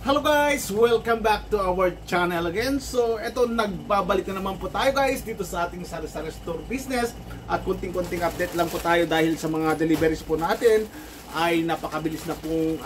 Hello guys! Welcome back to our channel again. So eto, nagbabalik na naman po tayo guys dito sa ating sari-sari store business. At kunting-kunting update lang po tayo dahil sa mga deliveries po natin ay napakabilis na pong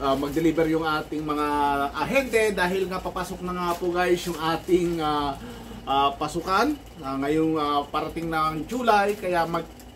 mag-deliver yung ating mga ahente. Dahil nga papasok na nga po guys yung ating pasukan ngayong parating ng July. Kaya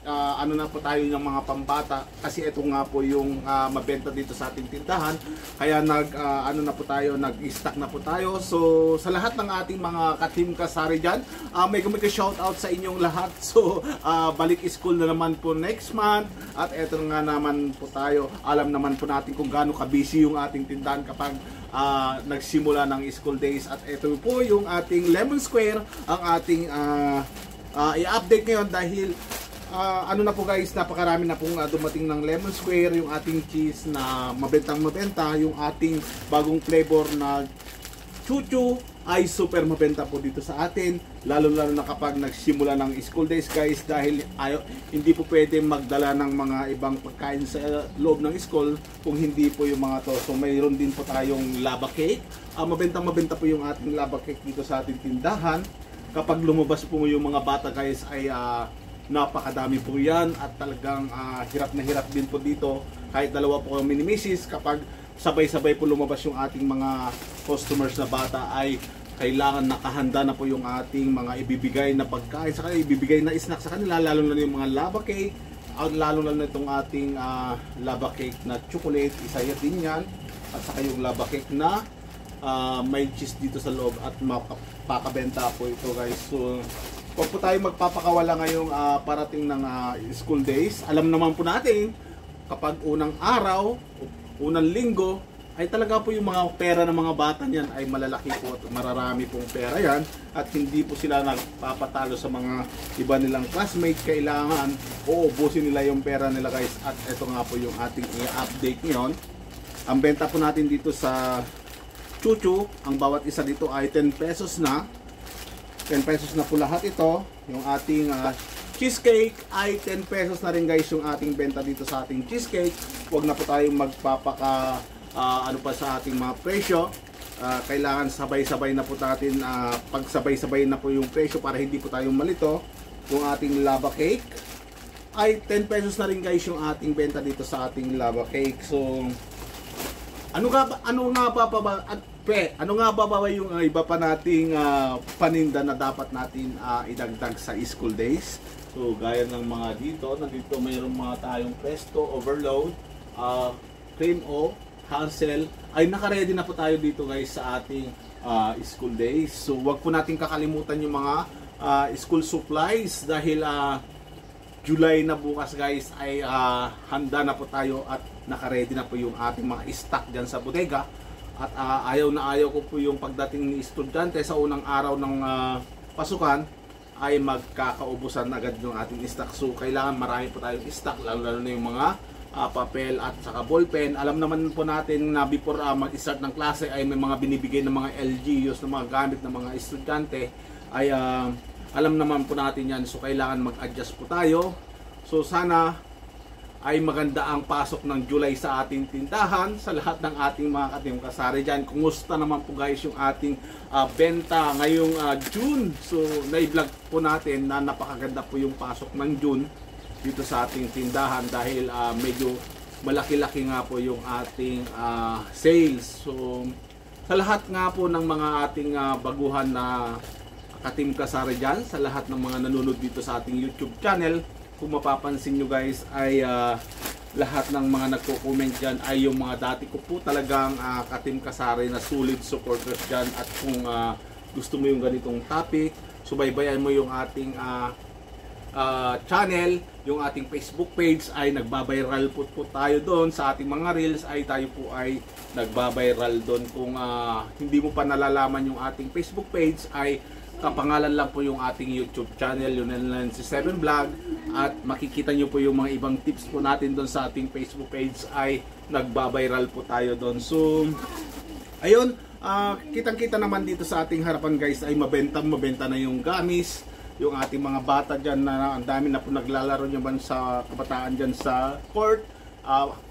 ano na po tayo ng mga pambata kasi ito nga po yung mabenta dito sa ating tindahan, kaya nag-stock na po tayo. So sa lahat ng ating mga ka-team kasari dyan, may shout out sa inyong lahat. So balik school na naman po next month at ito nga naman po tayo, alam naman po natin kung gaano ka-busy yung ating tindahan kapag nagsimula ng school days. At ito po yung ating Lemon Square ang ating i-update ngayon dahil ano na po guys, napakarami na pong dumating ng Lemon Square, yung ating cheese na mabentang mabenta, yung ating bagong flavor na chuchu ay super mabenta po dito sa atin, lalo na kapag nagsimula ng school days guys, dahil hindi po pwede magdala ng mga ibang pagkain sa loob ng school kung hindi po yung mga to. So mayroon din po tayong lava cake, mabentang mabenta po yung ating lava cake dito sa ating tindahan. Kapag lumabas po yung mga bata guys ay napakadami po yan at talagang hirap na hirap din po dito. Kahit dalawa po kami ni Mrs. kapag sabay-sabay po lumabas yung ating mga customers na bata ay kailangan nakahanda na po yung ating mga ibibigay na pagkain sa kanila, ibibigay na snack sa kanila, lalo na yung mga lava cake, lalo na itong ating lava cake na chocolate, isa din yan, at saka yung lava cake na may cheese dito sa loob at mapakabenta po ito guys. So huwag po tayo magpapakawala ngayong parating ng school days. Alam naman po natin, kapag unang araw, unang linggo, ay talaga po yung mga pera ng mga bata niyan ay malalaki po at mararami pong pera yan. At hindi po sila nagpapatalo sa mga iba nilang classmates. Kailangan uubusin nila yung pera nila guys. At ito nga po yung ating i-update ngayon. Ang benta po natin dito sa chuchu, ang bawat isa dito ay 10 pesos na. 10 pesos na po lahat ito. Yung ating cheesecake ay 10 pesos na rin guys yung ating benta dito sa ating cheesecake. Huwag na po tayong magpapaka ano pa sa ating mga presyo. Kailangan sabay-sabay na po natin, pagsabay-sabay na po yung presyo para hindi po tayong malito. Yung ating lava cake ay 10 pesos na rin guys yung ating benta dito sa ating lava cake. So ano nga ba yung iba pa nating paninda na dapat natin idagdag sa school days? So gaya ng mga nandito mayroong mga tayong Presto, Overload, Cream O, Hansel, ay naka-ready na po tayo dito guys sa ating school days. So wag po natin kakalimutan yung mga school supplies dahil July na bukas guys ay handa na po tayo at naka-ready na po yung ating mga stock dyan sa bodega. At ayaw na ayaw ko po yung pagdating ni estudyante sa unang araw ng pasukan ay magkakaubusan agad yung ating stock. So kailangan marami po tayong stock, lalo na yung mga papel at saka ballpen. Alam naman po natin na before mag-start ng klase ay may mga binibigay ng mga LGUs na mga gamit ng mga estudyante ay alam naman po natin yan. So kailangan mag-adjust po tayo. So sana ay maganda ang pasok ng July sa ating tindahan. Sa lahat ng ating mga ka-team kasari dyan, kumusta naman po guys yung ating benta ngayong June? So na-vlog po natin na napakaganda po yung pasok ng June dito sa ating tindahan dahil medyo malaki-laki nga po yung ating sales. So sa lahat nga po ng mga ating baguhan na ka-team kasari dyan, sa lahat ng mga nanonood dito sa ating YouTube channel, kung mapapansin nyo guys ay lahat ng mga nagko-comment dyan ay yung mga dati ko po talagang ka-team kasari na solid supporters dyan. At kung gusto mo yung ganitong topic, subaybayan mo yung ating channel, yung ating Facebook page ay nagbabiral po tayo doon. Sa ating mga reels ay tayo po ay nagbabiral doon. Kung hindi mo pa nalalaman yung ating Facebook page ay kapangalan lang po yung ating YouTube channel, yun lang si 7 Vlog, at makikita nyo po yung mga ibang tips po natin doon sa ating Facebook page ay nagbabiral po tayo doon. So ayun, kitang-kita naman dito sa ating harapan guys ay mabenta na yung gamis, yung ating mga bata dyan na ang dami na po naglalaro naman sa kabataan dyan sa court.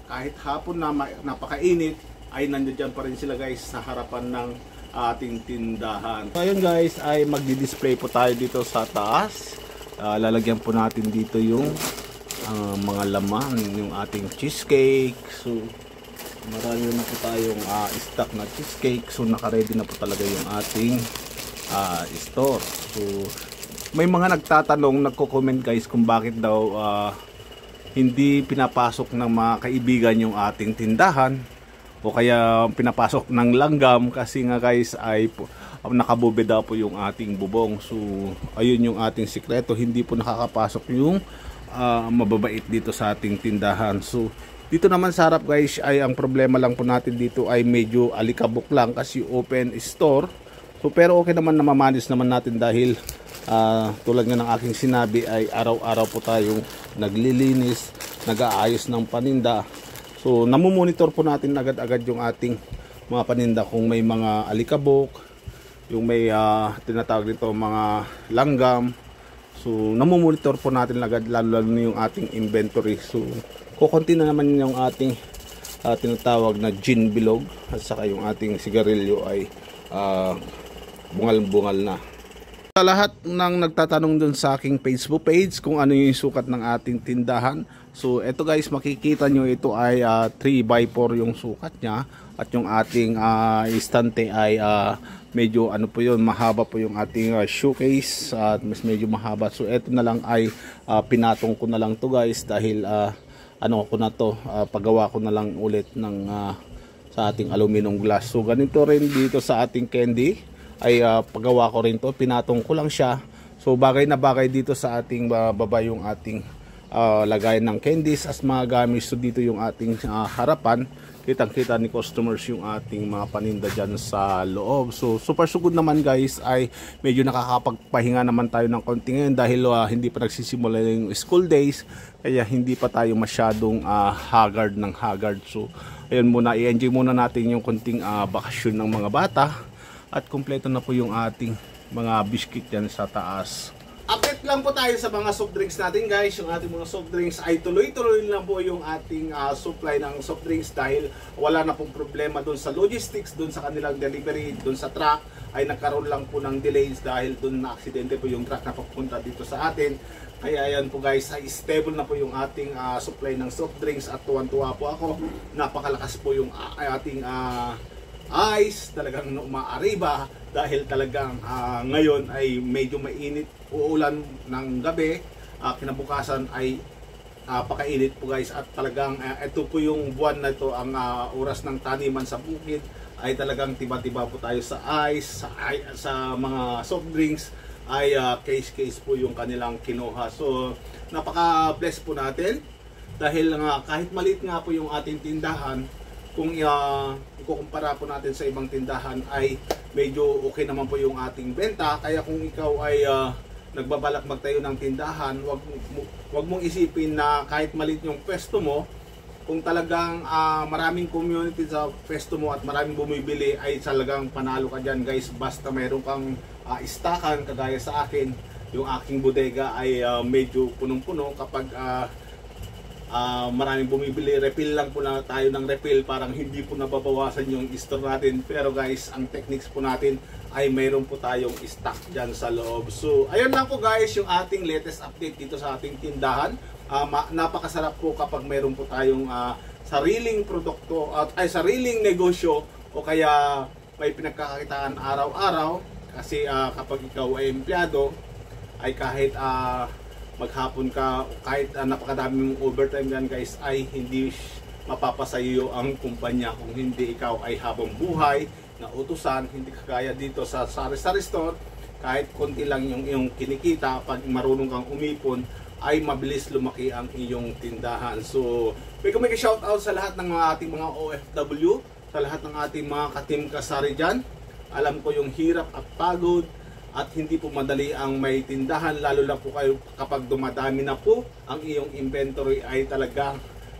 Kahit hapon na napakainit, ay nandiyan pa rin sila guys sa harapan ng ating tindahan. So ayun guys, ay magdi-display po tayo dito sa taas. Lalagyan po natin dito yung mga laman, yung ating cheesecake. So marami na po tayong stock na cheesecake. So naka-ready na po talaga yung ating store. So may mga nagtatanong, nagko-comment guys kung bakit daw hindi pinapasok ng mga kaibigan yung ating tindahan o kaya pinapasok ng langgam, kasi nga guys ay nakabube daw po yung ating bubong. So ayun yung ating sikreto, hindi po nakakapasok yung mababait dito sa ating tindahan. So dito naman sa harap guys ay ang problema lang po natin dito ay medyo alikabok lang kasi open store. So pero okay naman na mamanis naman natin dahil tulad nga ng aking sinabi ay araw-araw po tayong naglilinis, nag-aayos ng paninda. So namumonitor po natin agad-agad yung ating mga paninda kung may mga alikabok, yung may tinatawag dito mga langgam. So namumonitor po natin agad, lalo yung ating inventory. So kukunti na naman yung ating tinatawag na gin bilog at saka yung ating sigarilyo ay bungal-bungal na. Sa lahat ng nagtatanong dun sa aking Facebook page kung ano yung sukat ng ating tindahan, so eto guys, makikita nyo ito ay 3x4 yung sukat nya, at yung ating istante ay medyo ano po yun, mahaba po yung ating showcase at mas medyo mahaba. So eto na lang ay pinatong ko na lang to guys dahil ano ko na to, paggawa ko na lang ulit ng sa ating aluminum glass. So ganito rin dito sa ating candy ay paggawa ko rin to, pinatong ko lang siya. So bagay na bagay dito sa ating baba yung ating lagayan ng candies as mga gamit. So dito yung ating harapan, kitang kita ni customers yung ating mga paninda dyan sa loob. So super sugod naman guys, ay medyo nakakapagpahinga naman tayo ng konti ngayon dahil hindi pa nagsisimula yung school days, kaya hindi pa tayo masyadong haggard ng haggard. So ayun muna, i-enjoy muna natin yung konting bakasyon ng mga bata. At kumpleto na po yung ating mga biscuit dyan sa taas. Update lang po tayo sa mga soft drinks natin guys. Yung ating mga soft drinks ay tuloy-tuloy lang po yung ating supply ng soft drinks dahil wala na pong problema doon sa logistics, doon sa kanilang delivery, doon sa truck ay nagkaroon lang po ng delays dahil doon na aksidente po yung truck na papunta dito sa atin. Kaya ayan po guys, ay stable na po yung ating supply ng soft drinks at tuwan-tuwa po ako. Napakalakas po yung ating ice, talagang umaariba dahil talagang ngayon ay medyo mainit, uulan ng gabi, kinabukasan ay pakainit po guys, at talagang ito po yung buwan na ito, ang oras ng taniman sa bukid ay talagang tiba-tiba po tayo sa ice, sa mga soft drinks ay case po yung kanilang kinuha. So napaka-bless po natin dahil kahit maliit nga po yung ating tindahan, kung ikukumpara po natin sa ibang tindahan ay medyo okay naman po yung ating benta. Kaya kung ikaw ay nagbabalak magtayo ng tindahan, wag mong isipin na kahit maliit yung pwesto mo, kung talagang maraming community sa pwesto mo at maraming bumibili ay talagang panalo ka dyan guys. Basta mayroon kang istakan, kagaya sa akin, yung aking bodega ay medyo punong-puno. Kapag maraming bumibili, refill lang po na tayo ng refill, parang hindi po nababawasan yung store natin. Pero guys, ang techniques po natin ay mayroon po tayong stock dyan sa loob. So ayun lang po guys yung ating latest update dito sa ating tindahan. Napakasarap po kapag mayroon po tayong sariling produkto at sariling negosyo, o kaya may pinagkakakitaan araw-araw. Kasi kapag ikaw ay empleyado, ay kahit maghapon ka, kahit napakadami mong overtime yan guys, ay hindi mapapasayo ang kumpanya kung hindi ikaw ay habang buhay na utusan. Hindi kagaya dito sa sari-sari store, kahit konti lang yung iyong kinikita, pag marunong kang umipon ay mabilis lumaki ang iyong tindahan. So may shoutout sa lahat ng mga ating mga OFW, sa lahat ng ating mga ka-team kasari dyan. Alam ko yung hirap at pagod at hindi po madali ang may tindahan, lalo na po kayo kapag dumadami na po ang iyong inventory, ay talagang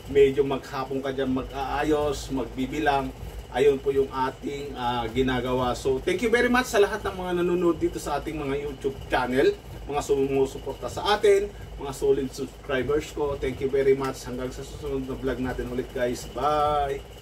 medyo maghapon ka dyan mag-aayos, magbibilang. Ayun po yung ating ginagawa. So thank you very much sa lahat ng mga nanonood dito sa ating mga YouTube channel, mga sumusuporta sa atin, mga solid subscribers ko. Thank you very much. Hanggang sa susunod na vlog natin ulit guys. Bye!